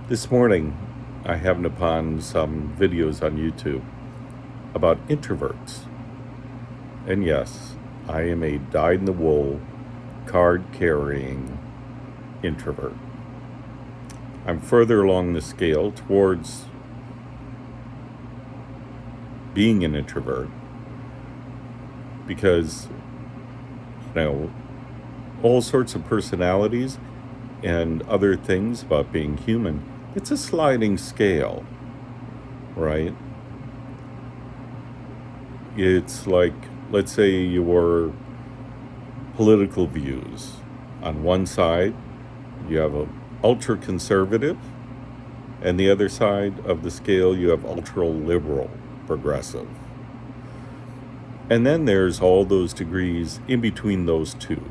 This morning, I happened upon some videos on YouTube about introverts. And yes, I am a dyed-in-the-wool, card-carrying introvert. I'm further along the scale towards being an introvert because, you know, all sorts of personalities and other things about being human, it's a sliding scale, right? It's like, let's say your political views. On one side, you have a ultra conservative, and the other side of the scale, you have ultra liberal, progressive. And then there's all those degrees in between those two.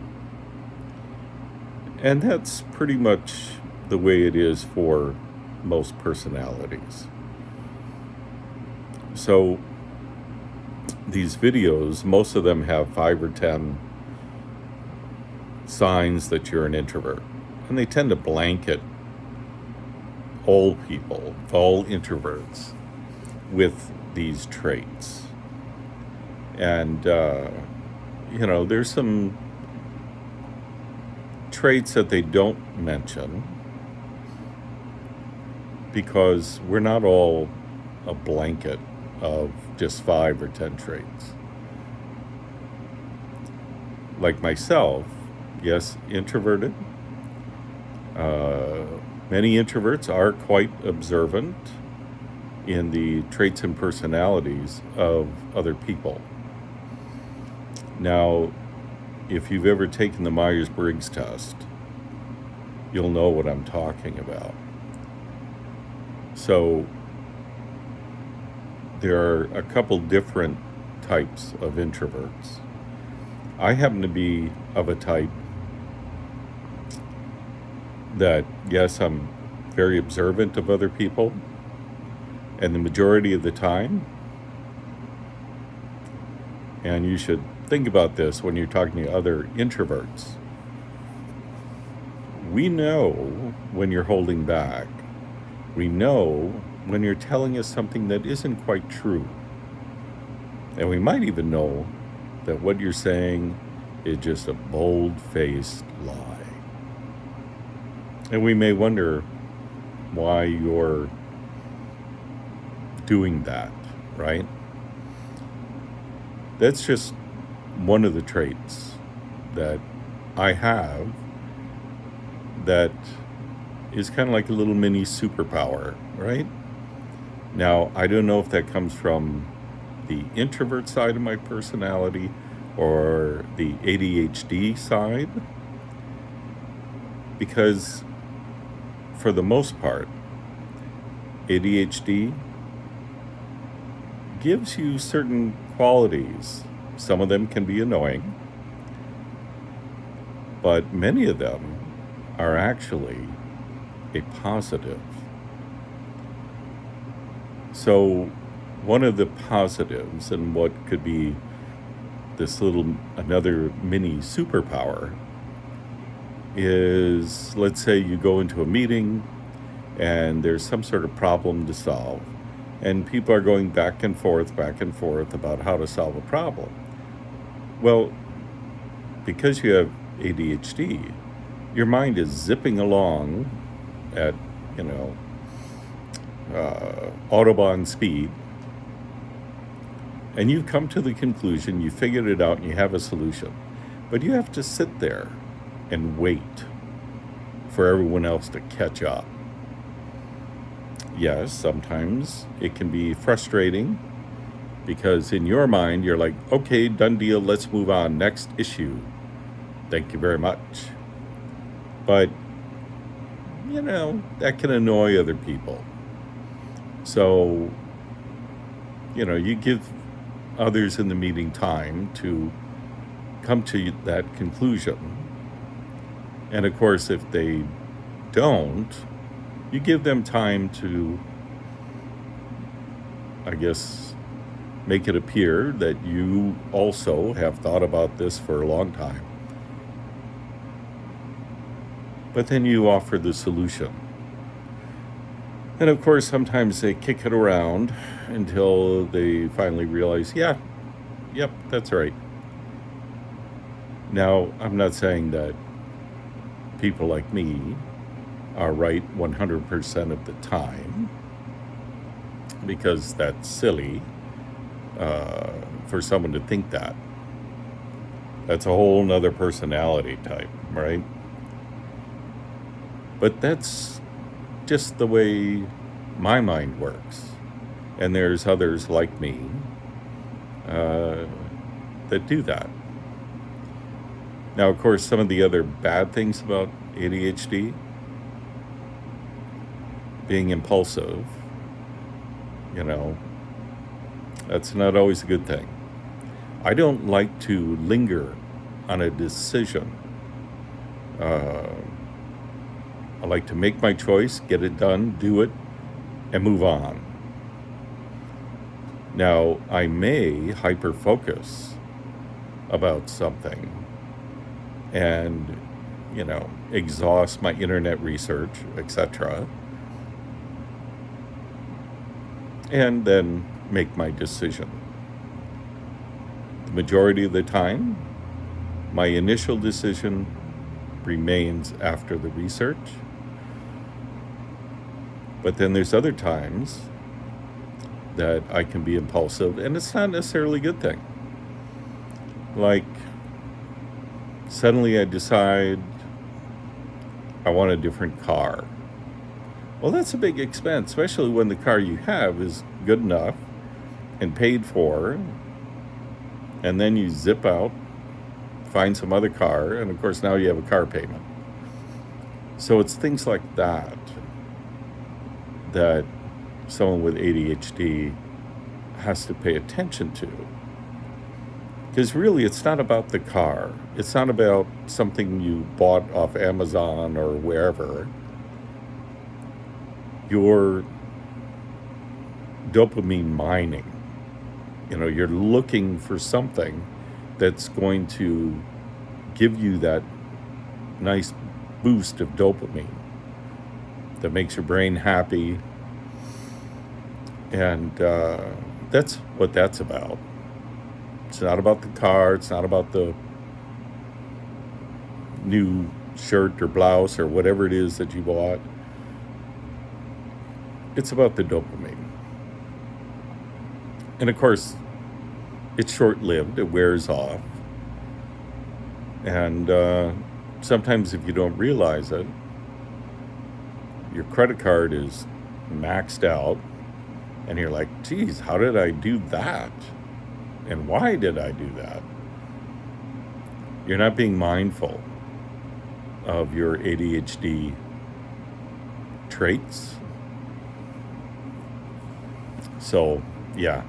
And that's pretty much the way it is for most personalities. So these videos, most of them have 5 or 10 signs that you're an introvert. And they tend to blanket all people, all introverts, with these traits. And, there's some traits that they don't mention because we're not all a blanket of just 5 or 10 traits. Like myself, yes, introverted. Many introverts are quite observant in the traits and personalities of other people. Now, if you've ever taken the Myers-Briggs test, you'll know what I'm talking about. So there are a couple different types of introverts. I happen to be of a type that, yes, I'm very observant of other people, and the majority of the time, and you should think about this when you're talking to other introverts, we know when you're holding back. We know when you're telling us something that isn't quite true. And we might even know that what you're saying is just a bold-faced lie. And we may wonder why you're doing that, right? That's just one of the traits that I have that is kind of like a little mini superpower, right? Now, I don't know if that comes from the introvert side of my personality or the ADHD side, because for the most part, ADHD gives you certain qualities. Some of them can be annoying, but many of them are actually a positive. So one of the positives, and what could be another mini superpower, is, let's say you go into a meeting and there's some sort of problem to solve, and people are going back and forth about how to solve a problem. Well, because you have ADHD, your mind is zipping along at, Autobahn speed, and you've come to the conclusion, you figured it out, and you have a solution. But you have to sit there and wait for everyone else to catch up. Yes, sometimes it can be frustrating because in your mind, you're like, okay, done deal, let's move on, next issue. Thank you very much. But, that can annoy other people. So, you give others in the meeting time to come to that conclusion. And of course, if they don't, you give them time to, I guess, make it appear that you also have thought about this for a long time. But then you offer the solution. And of course, sometimes they kick it around until they finally realize, yeah, yep, that's right. Now, I'm not saying that people like me are right 100% of the time, because that's silly for someone to think that. That's a whole nother personality type, right? But that's just the way my mind works. And there's others like me uh, that do that. Now, of course, some of the other bad things about ADHD, being impulsive, you know, that's not always a good thing. I don't like to linger on a decision. Uh, I like to make my choice, get it done, do it, and move on. Now, I may hyper focus about something and, exhaust my internet research, etc., and then make my decision. The majority of the time, my initial decision remains after the research. But then there's other times that I can be impulsive, and it's not necessarily a good thing. Like, suddenly I decide I want a different car. Well, that's a big expense, especially when the car you have is good enough and paid for, and then you zip out, find some other car, and of course now you have a car payment. So it's things like that that someone with ADHD has to pay attention to. Because really, it's not about the car. It's not about something you bought off Amazon or wherever. You're dopamine mining. You're looking for something that's going to give you that nice boost of dopamine that makes your brain happy. And that's what that's about. It's not about the car. It's not about the new shirt or blouse or whatever it is that you bought. It's about the dopamine. And of course, it's short-lived. It wears off. And sometimes if you don't realize it, your credit card is maxed out. And you're like, geez, how did I do that? And why did I do that? You're not being mindful of your ADHD traits. So, yeah.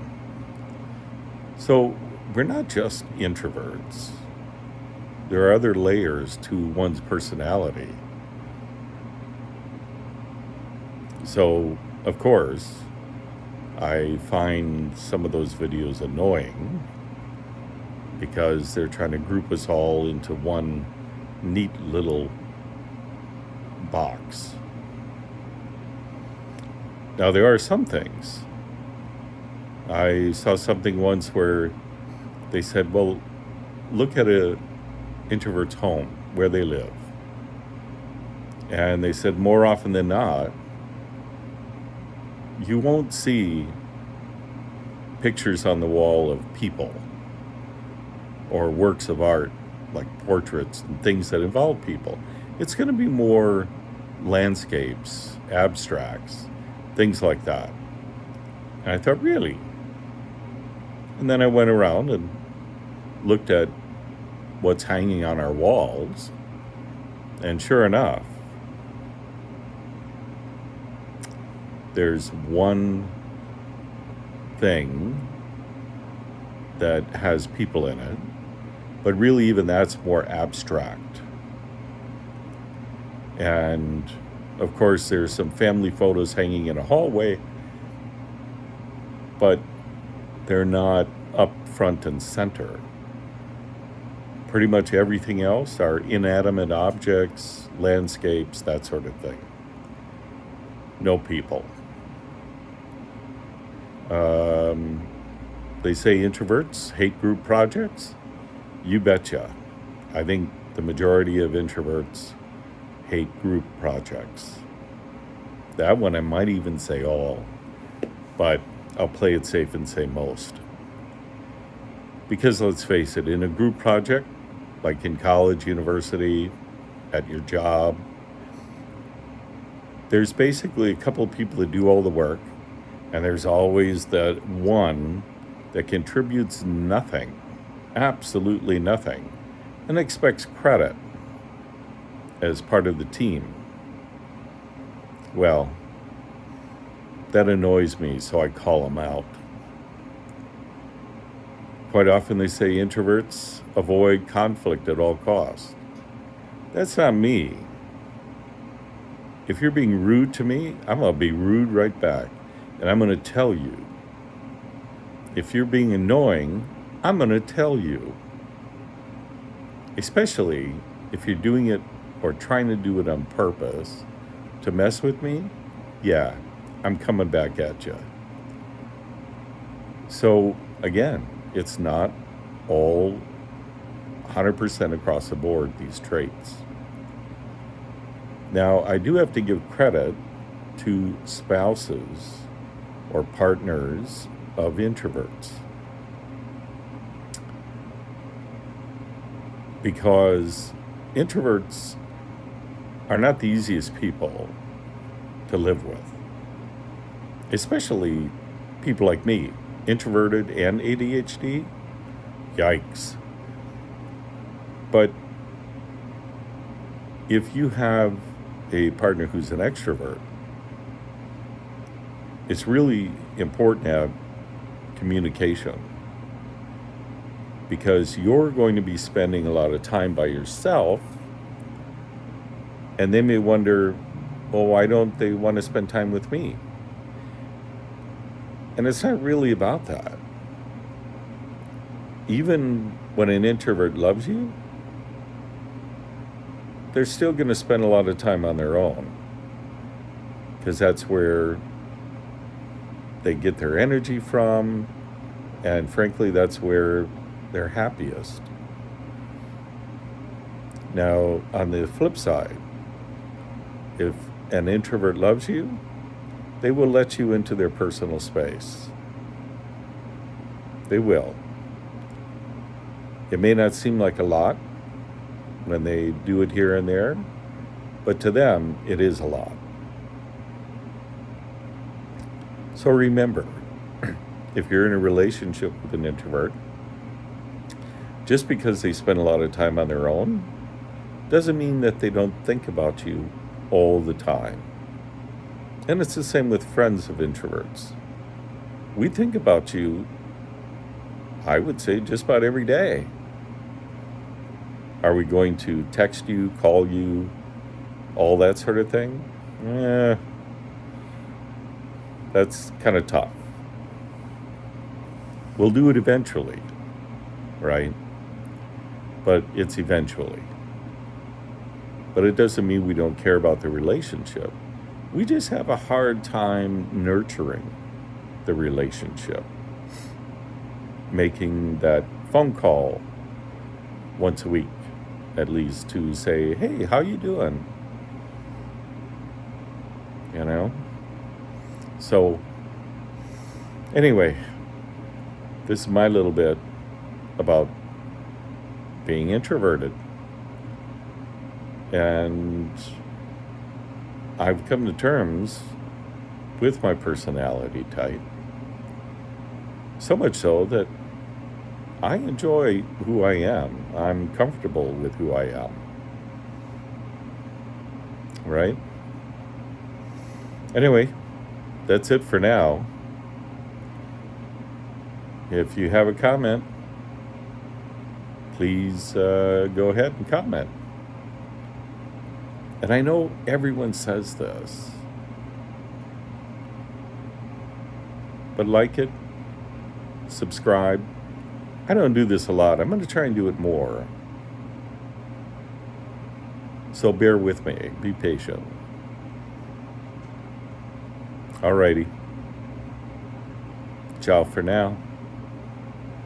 So, we're not just introverts. There are other layers to one's personality. So, of course, I find some of those videos annoying because they're trying to group us all into one neat little box. Now, there are some things. I saw something once where they said, well, look at an introvert's home, where they live. And they said more often than not, you won't see pictures on the wall of people or works of art like portraits and things that involve people. It's going to be more landscapes, abstracts, things like that. And I thought, really? And then I went around and looked at what's hanging on our walls, and sure enough, there's one thing that has people in it, but really even that's more abstract. And of course there's some family photos hanging in a hallway, but they're not up front and center. Pretty much everything else are inanimate objects, landscapes, that sort of thing. no people. They say introverts hate group projects. You betcha. I think the majority of introverts hate group projects. That one I might even say all, but I'll play it safe and say most. Because let's face it, in a group project, like in college, university, at your job, there's basically a couple of people that do all the work, and there's always that one that contributes nothing, absolutely nothing, and expects credit as part of the team. Well, that annoys me, so I call them out. Quite often they say introverts avoid conflict at all costs. That's not me. If you're being rude to me, I'm going to be rude right back. And I'm going to tell you. If you're being annoying, I'm going to tell you. Especially if you're doing it or trying to do it on purpose to mess with me, yeah, I'm coming back at you. So again, it's not all 100% across the board, these traits. Now, I do have to give credit to spouses or partners of introverts, because introverts are not the easiest people to live with, especially people like me, introverted and ADHD. Yikes. But if you have a partner who's an extrovert, it's really important to have communication, because you're going to be spending a lot of time by yourself, and they may wonder, well, why don't they want to spend time with me? And it's not really about that. Even when an introvert loves you, they're still going to spend a lot of time on their own, because that's where they get their energy from, and frankly, that's where they're happiest. Now, on the flip side, if an introvert loves you, they will let you into their personal space. They will. It may not seem like a lot when they do it here and there, but to them, it is a lot. So remember, if you're in a relationship with an introvert, just because they spend a lot of time on their own doesn't mean that they don't think about you all the time. And it's the same with friends of introverts. We think about you, I would say, just about every day. Are we going to text you, call you, all that sort of thing? That's kind of tough. We'll do it eventually, right? But it's eventually. But it doesn't mean we don't care about the relationship. We just have a hard time nurturing the relationship. Making that phone call once a week, at least, to say, hey, how you doing? You know? So, anyway, this is my little bit about being introverted. And I've come to terms with my personality type. So much so that I enjoy who I am. I'm comfortable with who I am. Right? Anyway, that's it for now. If you have a comment, please go ahead and comment. And I know everyone says this, but like it, subscribe. I don't do this a lot. I'm going to try and do it more. So bear with me. Be patient. Alrighty. Ciao for now.